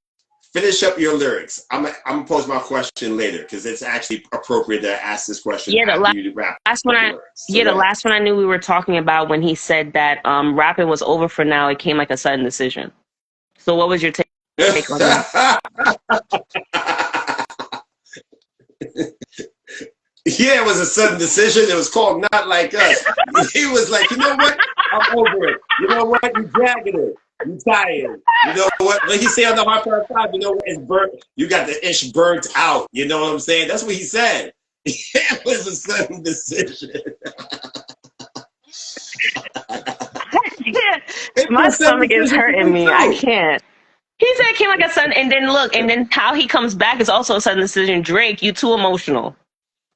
Finish up your lyrics. I'm gonna pose my question later because it's actually appropriate to ask this question. Yeah, the last one I knew we were talking about when he said that rapping was over for now. It came like a sudden decision. So what was your take on that? Yeah, it was a sudden decision. It was called Not Like Us. He was like, you know what? I'm over it. You know what? You dragging it. You tired. You know what? When he say on the Hard Part 5, you know what? It's burnt. You got the ish burnt out. You know what I'm saying? That's what he said. It was a sudden decision. My stomach is hurting me. I can't. He said it came like a sudden, and then look, and then how he comes back is also a sudden decision. Drake, you too emotional.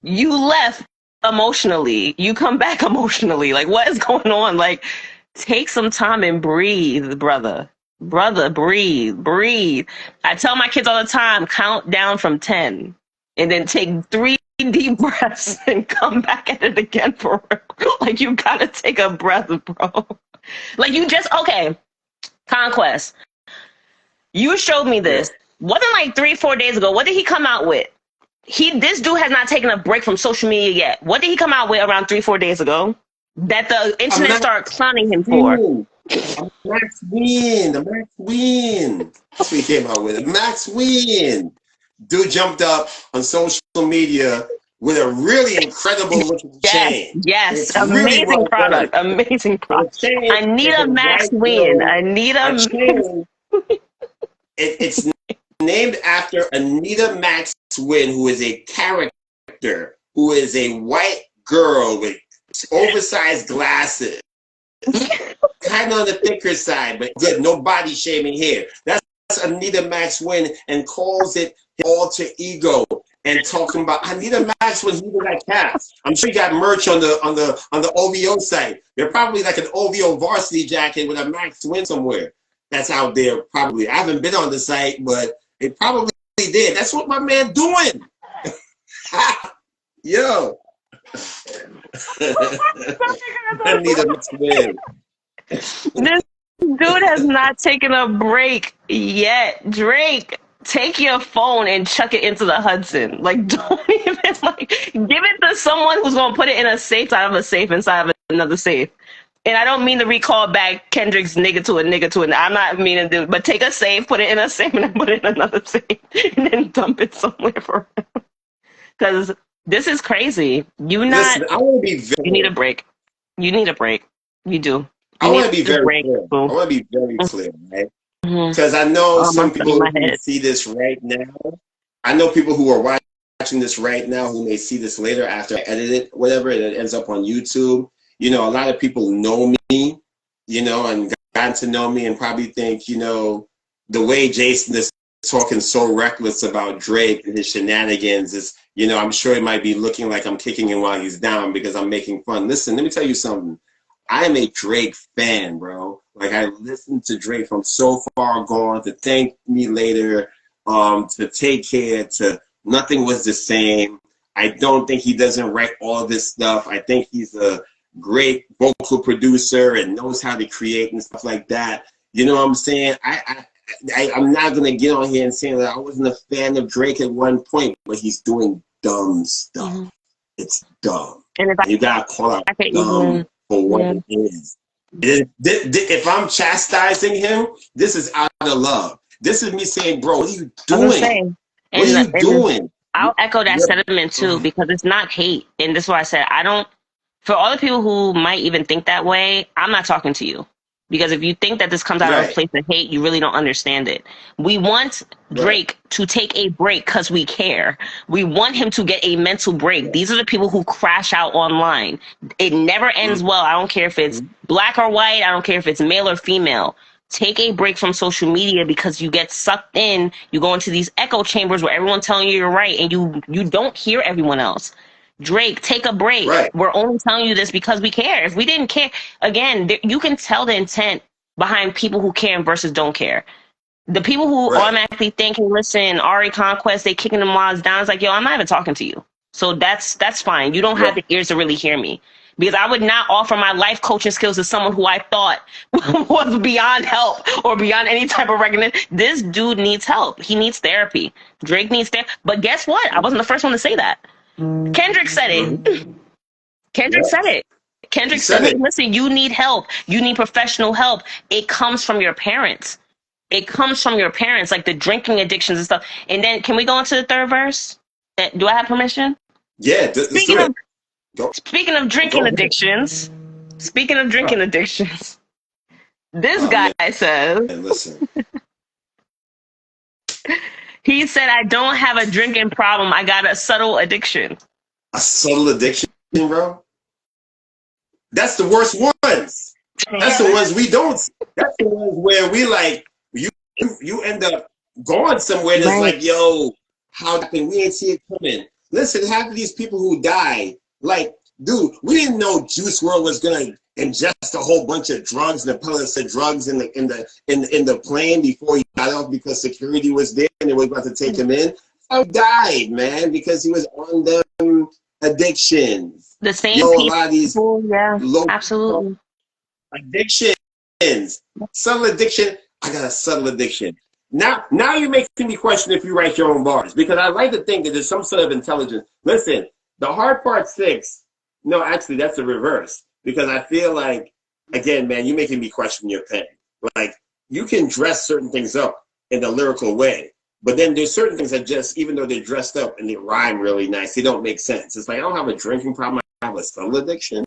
You left emotionally. You come back emotionally. Like, what is going on? Like, take some time and breathe, brother. Brother, breathe. I tell my kids all the time, count down from 10 and then take 3 deep breaths and come back at it again for real. Like, you gotta take a breath, bro. Like, okay, Conquest. You showed me this. Wasn't like 3-4 days ago. What did he come out with? This dude has not taken a break from social media yet. What did he come out with around 3-4 days ago that the internet started clowning him for? Max Win. That's what he came out with. Max Win. Dude jumped up on social media with a really incredible looking chain. Yes, It's amazing really well product, done. amazing product. The chain is Anita a Max white Win. girl. Anita. A chain. It's named after Anita Max Win, who is a character, who is a white girl with oversized glasses. Kind of on the thicker side, but good. No body shaming here. That's Anita Max Win, and calls it alter ego, and talking about Anita Max Win. He even got cats. I'm sure he got merch on the OVO site. They're probably like an OVO varsity jacket with a Max Win somewhere. That's out there probably. I haven't been on the site, but it probably did. That's what my man doing. Yo. Anita Max Win. This dude has not taken a break yet. Drake, take your phone and chuck it into the Hudson. Like, don't even, like, give it to someone who's going to put it in a safe inside of a safe inside of another safe. And I don't mean to recall back Kendrick's nigga to a. I'm not meaning to, but take a safe, put it in a safe, and then put it in another safe, and then dump it somewhere for him. Because this is crazy. Listen, I want to be very, you need a break. You need a break. You do. I want to be very clear. I want to be very clear, right? Because I know some people who see this right now. I know people who are watching this right now who may see this later after I edit it, whatever, and it ends up on YouTube. You know, a lot of people know me, you know, and gotten to know me and probably think, you know, the way Jason is talking so reckless about Drake and his shenanigans is, you know, I'm sure it might be looking like I'm kicking him while he's down because I'm making fun. Listen, let me tell you something. I'm a Drake fan, bro. Like, I listened to Drake from So Far Gone, to Thank Me Later, to Take Care, to Nothing Was the Same. I don't think he doesn't write all this stuff. I think he's a great vocal producer and knows how to create and stuff like that. You know what I'm saying? I'm not going to get on here and say that I wasn't a fan of Drake at one point, but he's doing dumb stuff. It's dumb. And you got to call out dumb for what it is. If I'm chastising him, this is out of love. This is me saying, bro, what are you doing? What are you doing? I'll echo that sentiment too, because it's not hate. And this is why I said, for all the people who might even think that way, I'm not talking to you. Because if you think that this comes out of a place of hate, you really don't understand it. We want Drake to take a break because we care. We want him to get a mental break. These are the people who crash out online. It never ends well. I don't care if it's black or white. I don't care if it's male or female. Take a break from social media because you get sucked in. You go into these echo chambers where everyone's telling you you're right and you don't hear everyone else. Drake, take a break. We're only telling you this because we care. If we didn't care, again, you can tell the intent behind people who care versus don't care. The people who automatically think, listen, Ari CONQUEST, they kicking them laws down. It's like, yo, I'm not even talking to you. So that's fine. You don't have the ears to really hear me. Because I would not offer my life coaching skills to someone who I thought was beyond help or beyond any type of recognition. This dude needs help. He needs therapy. Drake needs therapy. But guess what? I wasn't the first one to say that. Kendrick said it. Kendrick said it. Kendrick said it. Listen, you need help. You need professional help. It comes from your parents. It comes from your parents, like the drinking addictions and stuff. And then, can we go into the third verse? Do I have permission? Yeah. Speaking of drinking addictions, this guy says, listen. He said, I don't have a drinking problem. I got a subtle addiction. A subtle addiction, bro? That's the worst ones. That's the ones we don't see. That's the ones where we like, you end up going somewhere and it's like, yo, how can we ain't see it coming? Listen, half of these people who die, like, dude, we didn't know Juice WRLD was gonna ingest a whole bunch of drugs and the pellets of drugs in the plane before he got off because security was there and they were about to take him in. He died, man, because he was on them addictions. The same people. A lot of these absolutely addictions. Subtle addiction. I got a subtle addiction. Now you're making me question if you write your own bars, because I like to think that there's some sort of intelligence. Listen, the hard part 6. No, actually, that's the reverse. Because I feel like, again, man, you're making me question your pen. Like, you can dress certain things up in a lyrical way. But then there's certain things that just, even though they're dressed up and they rhyme really nice, they don't make sense. It's like, I don't have a drinking problem. I have a subtle addiction.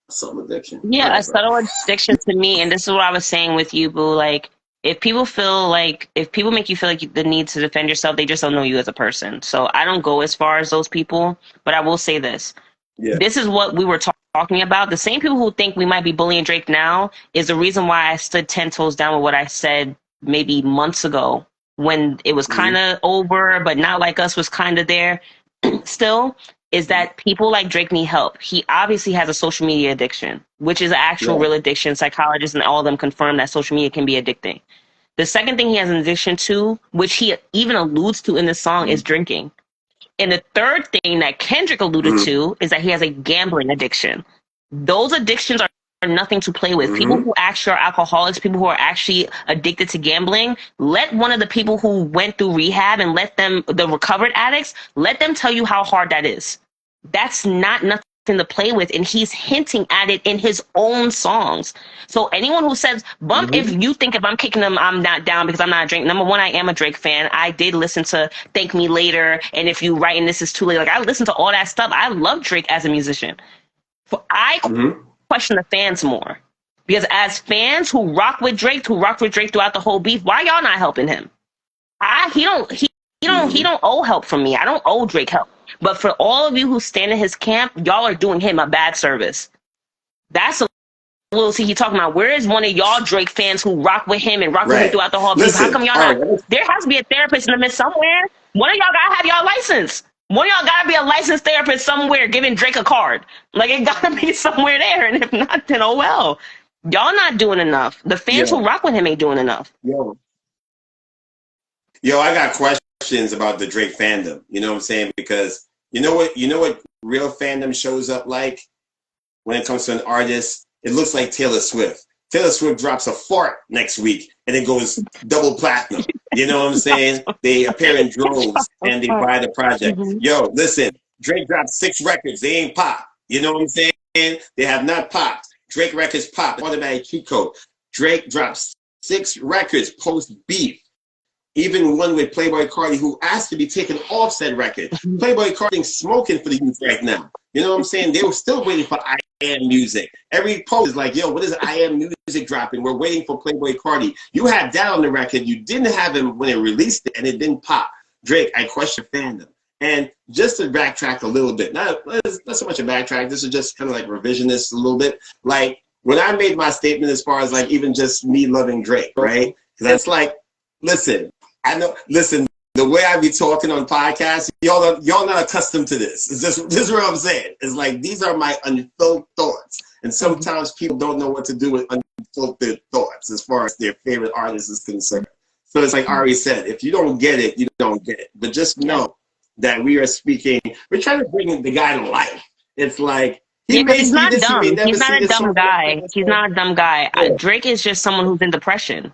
Subtle addiction. Yeah, a subtle addiction to me, and this is what I was saying with you, Boo. Like, if people make you feel like the need to defend yourself, they just don't know you as a person. So I don't go as far as those people, but I will say this. Yeah. This is what we were talking about. The same people who think we might be bullying Drake now is the reason why I stood 10 toes down with what I said maybe months ago when it was kind of over, but Not Like Us was kind of there still, is that people like Drake need help. He obviously has a social media addiction, which is an actual real addiction. Psychologists and all of them confirm that social media can be addicting. The second thing he has an addiction to, which he even alludes to in the song, is drinking. And the third thing that Kendrick alluded to is that he has a gambling addiction. Those addictions are nothing to play with. People who actually are alcoholics, people who are actually addicted to gambling, let one of the people who went through rehab and let them, the recovered addicts, let them tell you how hard that is. That's not nothing to play with, and he's hinting at it in his own songs. So anyone who says, Bump, if you think if I'm kicking them, I'm not down because I'm not a Drake. Number one, I am a Drake fan. I did listen to Thank Me Later, and If You Write and This Is Too Late. Like, I listened to all that stuff. I love Drake as a musician. I question the fans more. Because as fans who rock with Drake throughout the whole beef, why y'all not helping him? He don't owe help from me. I don't owe Drake help. But for all of you who stand in his camp, y'all are doing him a bad service. That's a little see he talking about. Where is one of y'all Drake fans who rock with him and rock with him throughout the whole beef? How come y'all not? There has to be a therapist in the midst somewhere. One of y'all gotta have y'all license. One of y'all gotta be a licensed therapist somewhere giving Drake a card. Like, it gotta be somewhere there. And if not, then oh well. Y'all not doing enough. The fans who rock with him ain't doing enough. Yo, I got questions about the Drake fandom. You know what I'm saying? Because you know what real fandom shows up like when it comes to an artist? It looks like Taylor Swift. Taylor Swift drops a fart next week and it goes double platinum. You know what I'm saying? They appear in droves and they buy the project. Yo, listen, Drake dropped 6 records. They ain't pop. You know what I'm saying? They have not popped. Drake records pop. Automatic cheat code. Drake drops 6 records post beef. Even one with Playboy Cardi, who asked to be taken off said record. Playboy Cardi smoking for the youth right now. You know what I'm saying? They were still waiting for I Am music. Every post is like, yo, what is I Am music dropping? We're waiting for Playboy Cardi. You had that on the record. You didn't have him when it released it, and it didn't pop. Drake, I question fandom. And just to backtrack a little bit, not so much a backtrack, this is just kind of like revisionist a little bit. Like, when I made my statement as far as like even just me loving Drake, right? Because that's like, listen, I know, listen, the way I be talking on podcasts, y'all not accustomed to this. It's just, this is what I'm saying. It's like, these are my unfiltered thoughts. And sometimes people don't know what to do with unfiltered thoughts as far as their favorite artist is concerned. So it's like Ari said, if you don't get it, you don't get it. But just know that we are speaking, we're trying to bring the guy to life. It's like, he's not dumb. He's not a dumb guy. He's not a dumb guy. Drake is just someone who's in depression.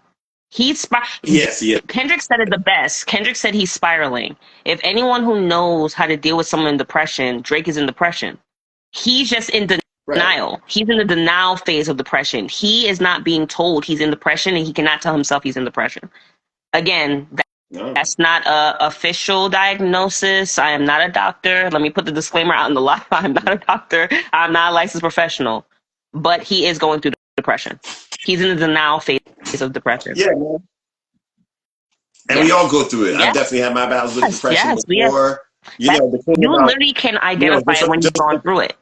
Yes. Kendrick said it the best. Kendrick said he's spiraling. If anyone who knows how to deal with someone in depression, Drake is in depression. He's just in denial. Right. He's in the denial phase of depression. He is not being told he's in depression, and he cannot tell himself he's in depression. Again, that's not an official diagnosis. I am not a doctor. Let me put the disclaimer out in the live. I'm not a doctor. I'm not a licensed professional. But he is going through depression. He's in the denial phase of depression. Yeah, man. And we all go through it. I've definitely had my battles with depression before. You literally can identify it when you've gone through it.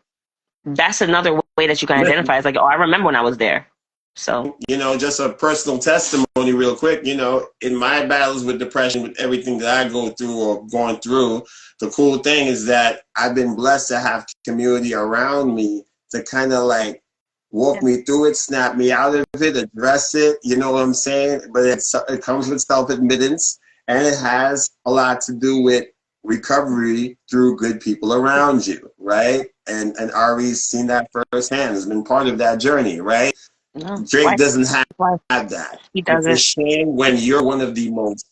That's another way that you can identify. It's like, oh, I remember when I was there. So, just a personal testimony real quick, in my battles with depression, with everything that I go through or going through, the cool thing is that I've been blessed to have community around me to kind of like walk me through it, snap me out of it, address it, you know what I'm saying? But it comes with self-admittance, and it has a lot to do with recovery through good people around you, right? And Ari's seen that firsthand, has been part of that journey, right? No, Drake doesn't have that. He doesn't. It's a shame when you're one of the most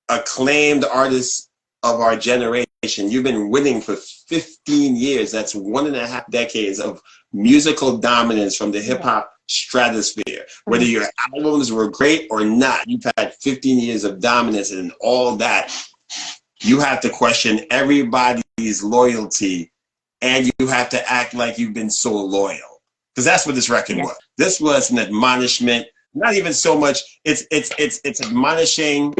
acclaimed artists of our generation. You've been winning for 15 years. That's 1.5 decades of musical dominance from the hip hop stratosphere. Whether your albums were great or not, you've had 15 years of dominance and all that. You have to question everybody's loyalty, and you have to act like you've been so loyal. Because that's what this record was. This was an admonishment. Not even so much. It's admonishing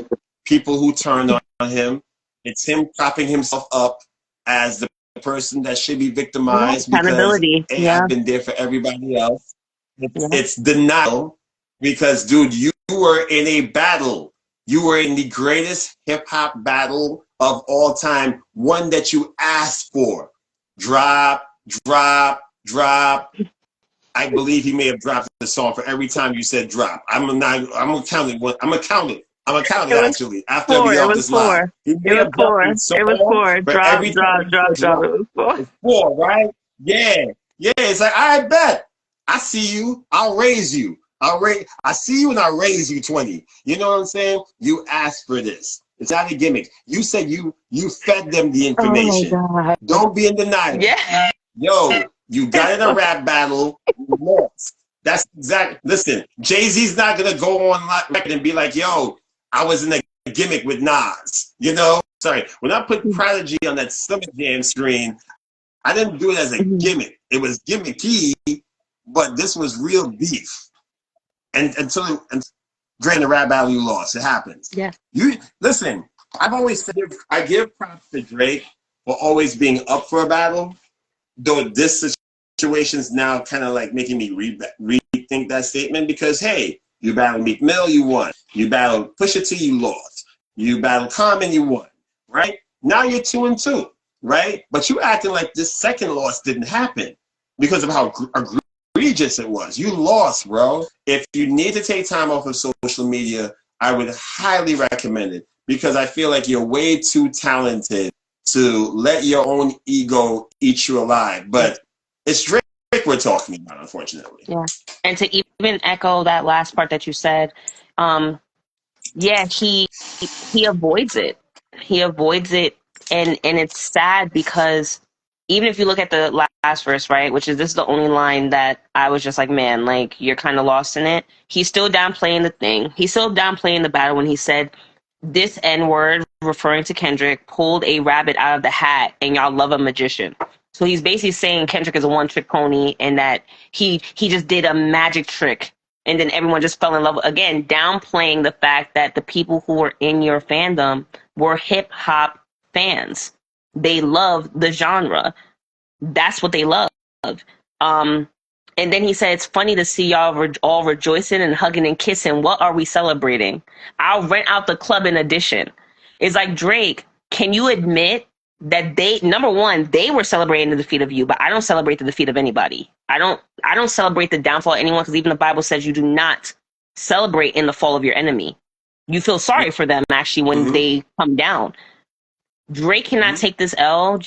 people who turned on him. It's him propping himself up as the person that should be victimized because hey, I've been there for everybody else. It's denial because, dude, you were in a battle. You were in the greatest hip hop battle of all time, one that you asked for. Drop, drop, drop. I believe he may have dropped the song for every time you said drop. I'm gonna count it actually. After we off this live. It was four. Drop. It was four, right? Yeah. It's like, I bet. I see you. I'll raise you. I see you and I'll raise you 20. You know what I'm saying? You asked for this. It's not a gimmick. You said you fed them the information. Oh my God. Don't be in denial. Yeah. Yo, you got in a rap battle. You lost. That's exactly. Listen, Jay-Z's not gonna go on record and be like, yo, I was in a gimmick with Nas. You know? Sorry. When I put Prodigy on that Summer Jam screen, I didn't do it as a gimmick. It was gimmicky, but this was real beef. And during the rap battle, you lost. It happens. Yeah. You listen. I've always said I give props to Drake for always being up for a battle. Though this situation's now kind of like making me rethink that statement because hey, you battled Meek Mill, you won. You battled Pusha T, you lost. You battled Common, you won. Right? Now you're 2-2. Right? But you acting like this second loss didn't happen because of how egregious it was. You lost, bro. If you need to take time off of social media, I would highly recommend it because I feel like you're way too talented to let your own ego eat you alive. But it's Drake we're talking about, unfortunately. Yeah. And to even echo that last part that you said, yeah, he avoids it. He avoids it. And it's sad because even if you look at the last verse, right, which is this is the only line that I was just like, man, like you're kind of lost in it. He's still downplaying the thing. He's still downplaying the battle when he said this N-word, referring to Kendrick, pulled a rabbit out of the hat and y'all love a magician. So he's basically saying Kendrick is a one-trick pony and that he just did a magic trick and then everyone just fell in love. Again, downplaying the fact that the people who were in your fandom were hip-hop fans. They love the genre. That's what they love. And then he said, it's funny to see y'all all rejoicing and hugging and kissing. What are we celebrating? I'll rent out the club in addition. It's like, Drake, can you admit that number one, they were celebrating the defeat of you, but I don't celebrate the defeat of anybody. I don't celebrate the downfall of anyone because even the Bible says you do not celebrate in the fall of your enemy. You feel sorry for them actually when they come down. Drake cannot take this L,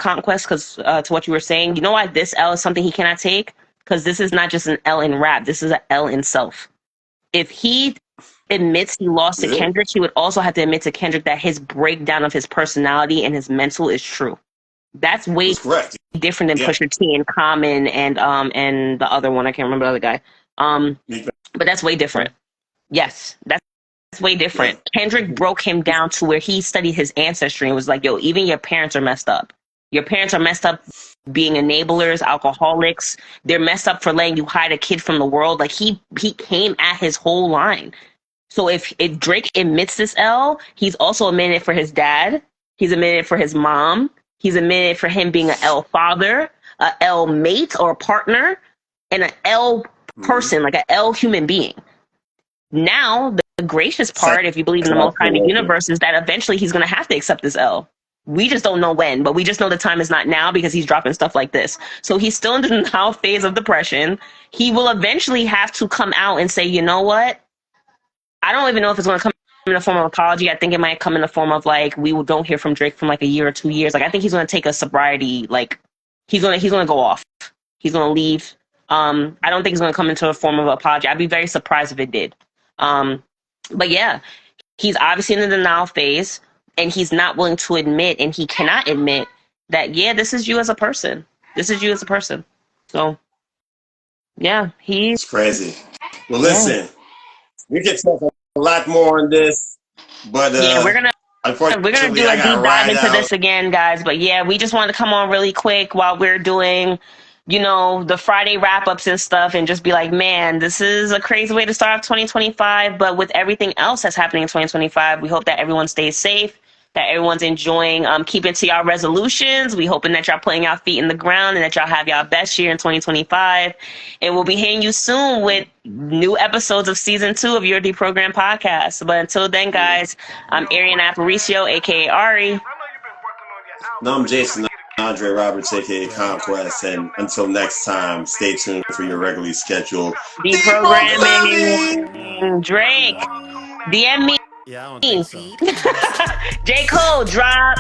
Conquest, because to what you were saying, you know why this L is something he cannot take? Because this is not just an L in rap. This is an L in self. If he admits he lost to Kendrick, he would also have to admit to Kendrick that his breakdown of his personality and his mental is true. That's way different than Pusha T and Common and the other one. I can't remember the other guy. But that's way different. Yes, that's way different. Kendrick broke him down to where he studied his ancestry and was like, yo, even your parents are messed up. Your parents are messed up being enablers, alcoholics. They're messed up for letting you hide a kid from the world. Like he came at his whole line. So if Drake admits this L, he's also admitted it for his dad. He's admitted it for his mom. He's admitted for him being an L father, a L mate or partner, and an L person, like an L human being. Now, the gracious part, if you believe in the Most High in the universe, is that eventually he's going to have to accept this L. We just don't know when, but we just know the time is not now because he's dropping stuff like this. So he's still in the now phase of depression. He will eventually have to come out and say, you know what? I don't even know if it's going to come in the form of apology. I think it might come in the form of like, we don't hear from Drake from like a year or 2 years. Like, I think he's going to take a sobriety, like he's going to go off. He's going to leave. I don't think it's going to come into a form of apology. I'd be very surprised if it did. But yeah, he's obviously in the denial phase and he's not willing to admit, and he cannot admit that, yeah, this is you as a person. This is you as a person. So Yeah, It's crazy. Well, listen, we can talk a lot more on this, but we're gonna unfortunately, do I a gotta deep dive ride into out. this again, guys. But yeah, we just wanted to come on really quick while we're doing, the Friday wrap ups and stuff, and just be like, man, this is a crazy way to start off 2025. But with everything else that's happening in 2025, we hope that everyone stays safe, that everyone's enjoying keeping to y'all resolutions. We hoping that y'all putting y'all feet in the ground and that y'all have y'all best year in 2025. And we'll be hitting you soon with new episodes of season 2 of your Deprogrammed podcast. But until then, guys, I'm Ari and Aparicio, aka Ari. No, I'm Jason Andre Roberts, aka Conquest, and until next time, stay tuned for your regularly scheduled Deprogramming. Drake, DM me. Yeah, I don't think so. J. Cole, drop.